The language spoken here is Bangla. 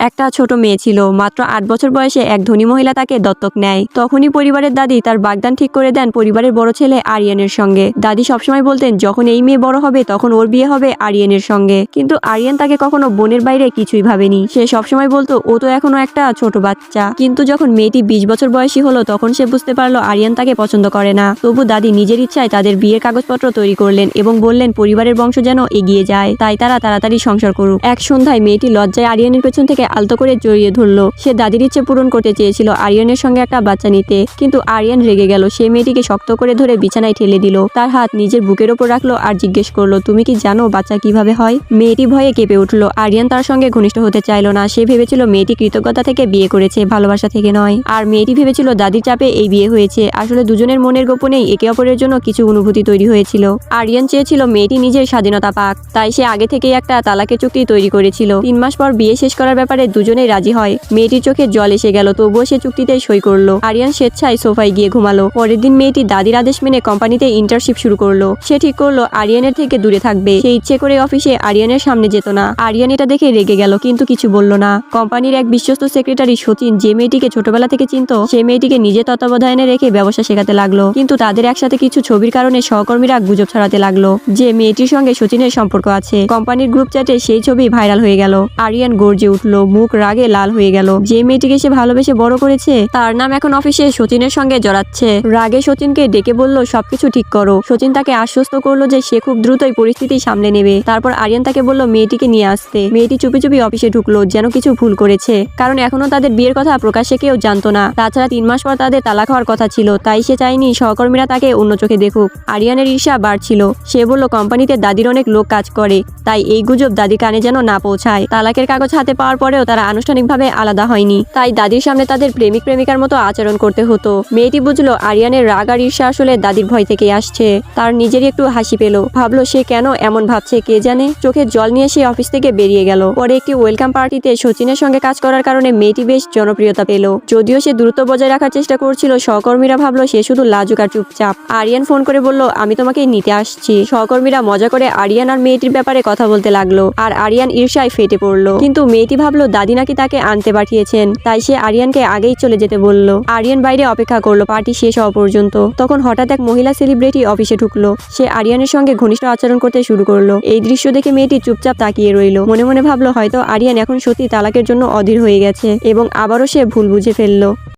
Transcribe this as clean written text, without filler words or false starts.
একটা ছোট মেয়ে ছিল। মাত্র ৮ বছর বয়সে এক ধনী মহিলা তাকে দত্তক নেয়। তখনই পরিবারের দাদি তার বাগদান ঠিক করে দেন পরিবারের বড় ছেলে আরিয়ানের সঙ্গে। দাদি সবসময় বলতেন যখন এই মেয়ে বড় হবে তখন ওর বিয়ে হবে আরিয়ানের সঙ্গে। কিন্তু আরিয়ান তাকে কখনো বোনের বাইরে কিছুই ভাবেনি। সে সবসময় বলতো ও তো এখনো একটা ছোট বাচ্চা। কিন্তু যখন মেয়েটি ২০ বছর বয়সী হলো তখন সে বুঝতে পারলো আরিয়ান তাকে পছন্দ করে না। তবু দাদি নিজের ইচ্ছায় তাদের বিয়ের কাগজপত্র তৈরি করলেন এবং বললেন পরিবারের বংশ যেন এগিয়ে যায়, তাই তারা তাড়াতাড়ি সংসার করুক। এক সন্ধ্যায় মেয়েটি লজ্জায় আরিয়ানের পেছন থেকে আলতো করে জড়িয়ে ধরলো। সে দাদির ইচ্ছে পূরণ করতে চেয়েছিল আরিয়ানের সঙ্গে একটা বাচ্চা নিতে, কিন্তু আরিয়ান রেগে গেল। সে মেয়েটিকে শক্ত করে ধরে বিছানায় ঠেলে দিল, তার হাত নিজের বুকের ওপর রাখলো আর জিজ্ঞেস করলো তুমি কি জানো বাচ্চা কিভাবে হয়? মেয়েটি ভয়ে কেঁপে উঠলো। আরিয়ান তার সঙ্গে ঘনিষ্ঠ হতে চাইল না। সে ভেবেছিল মেয়েটি কৃতজ্ঞতা থেকে বিয়ে করেছে, ভালোবাসা থেকে নয়। আর মেয়েটি ভেবেছিল দাদির চাপে এই বিয়ে হয়েছে। আসলে দুজনের মনের গোপনেই একে অপরের জন্য কিছু অনুভূতি তৈরি হয়েছিল। আরিয়ান চেয়েছিল মেয়েটি নিজের স্বাধীনতা পাক, তাই সে আগে থেকেই একটা তালাকের চুক্তি তৈরি করেছিল। ৩ মাস পর বিয়ে শেষ করার ব্যাপারে দুজনেই রাজি হয়। মেয়েটির চোখে জল এসে গেল, তবুও সে চুক্তিতে সই করলো। আরিয়ান স্বেচ্ছায় সোফায় গিয়ে ঘুমালো। পরের দিন মেয়েটি দাদির আদেশ মেনে কোম্পানিতে ইন্টার্নশিপ শুরু করলো। সে ঠিক করলো আরিয়ানের থেকে দূরে থাকবে। সে ইচ্ছে করে অফিসে আরিয়ানের সামনে যেত না। আরিয়ান এটা দেখে রেগে গেল, কিন্তু কিছু বলল না। কোম্পানির এক বিশ্বস্ত সেক্রেটারি সচিন, যে মেয়েটিকে ছোটবেলা থেকে চিনত, সে মেয়েটিকে নিজের তত্ত্বাবধানে রেখে ব্যবসা শেখাতে লাগলো। কিন্তু তাদের একসাথে কিছু ছবির কারণে সহকর্মীরা গুজব ছড়াতে লাগলো যে মেয়েটির সঙ্গে সচিনের সম্পর্ক আছে। কোম্পানির গ্রুপ চ্যাটে সেই ছবি ভাইরাল হয়ে গেল। আরিয়ান গর্জে উঠলো, মুখ রাগে লাল হয়ে গেল। যে মেয়েটিকে সে ভালোবেসে বড় করেছে তার নাম এখন অফিসে সচিনের সঙ্গে জড়াচ্ছে। রাগে সচিনকে ডেকে বলল সবকিছু ঠিক করো। সচিন তাকে আশ্বস্ত করলো যে সে খুব দ্রুতই পরিস্থিতি সামলে নেবে। তারপর আরিয়ান তাকে বলল মেয়েটিকে নিয়ে আসতে। মেয়েটি চুপি চুপি অফিসে ঢুকলো, যেন কিছু ভুল করেছে, কারণ এখনো তাদের বিয়ের কথা প্রকাশ্যে কেউ জানতো না। তাছাড়া ৩ মাস পর তাদের তালাক হওয়ার কথা ছিল, তাই সে চায়নি সহকর্মীরা তাকে অন্য চোখে দেখুক। আরিয়ানের ঈর্ষা বাড়ছিল। সে বলল কোম্পানিতে দাদির অনেক লোক কাজ করে, তাই এই গুজব দাদির কানে যেন না পৌঁছায়। তালাকের কাগজ হাতে পাওয়ার পরেও তারা আনুষ্ঠানিকভাবে আলাদা হয়নি, তাই দাদির সামনে তাদের প্রেমিক প্রেমিকার মতো আচরণ করতে হতো। মেয়েটি বুঝলো আরিয়ানের রাগ আর ঈর্ষা আসলে দাদির ভয় থেকে আসছে। তার নিজেরই একটু হাসি পেল। ভাবলো সে কেন এমন ভাবছে কে জানে। চোখের জল নিয়ে সে অফিস থেকে বেরিয়ে গেল। পরে একটি ওয়েলকাম পার্টিতে সচিনের সঙ্গে কাজ করার কারণে মেয়েটি বেশ জনপ্রিয়তা পেল। যদিও সে দূরত্ব বজায় রাখার চেষ্টা করছিল, সহকর্মীরা ভাবলো সে শুধু লাজুক আর চুপচাপ। আরিয়ান ফোন করে বলল আমি তোমাকে নিতে আসছি। সহকর্মীরা মজা করে আরিয়ান আর মেয়েটির ব্যাপারে কথা বলতে লাগলো, আর আরিয়ান ঈর্ষায় ফেটে পড়লো। কিন্তু মেয়েটি ভাবলো দাদি নাকি তাকে আনতে পাঠিয়েছেন, তাই সে আরিয়ানকে আগেই চলে যেতে বলল। আরিয়ান বাইরে অপেক্ষা করলো পার্টি শেষ হওয়া পর্যন্ত। তখন হঠাৎ এক মহিলা সেলিব্রিটি অফিসে ঢুকলো। সে আরিয়ানের সঙ্গে ঘনিষ্ঠ আচরণ করতে শুরু করলো। এই দৃশ্য দেখে মেয়েটি চুপচাপ তাকিয়ে রইল। মনে মনে ভাবলো হয়তো আরিয়ান এখন সত্যি তালাকের জন্য অধীর হয়ে গেছে এবং আবারও সে ভুল বুঝে ফেললো।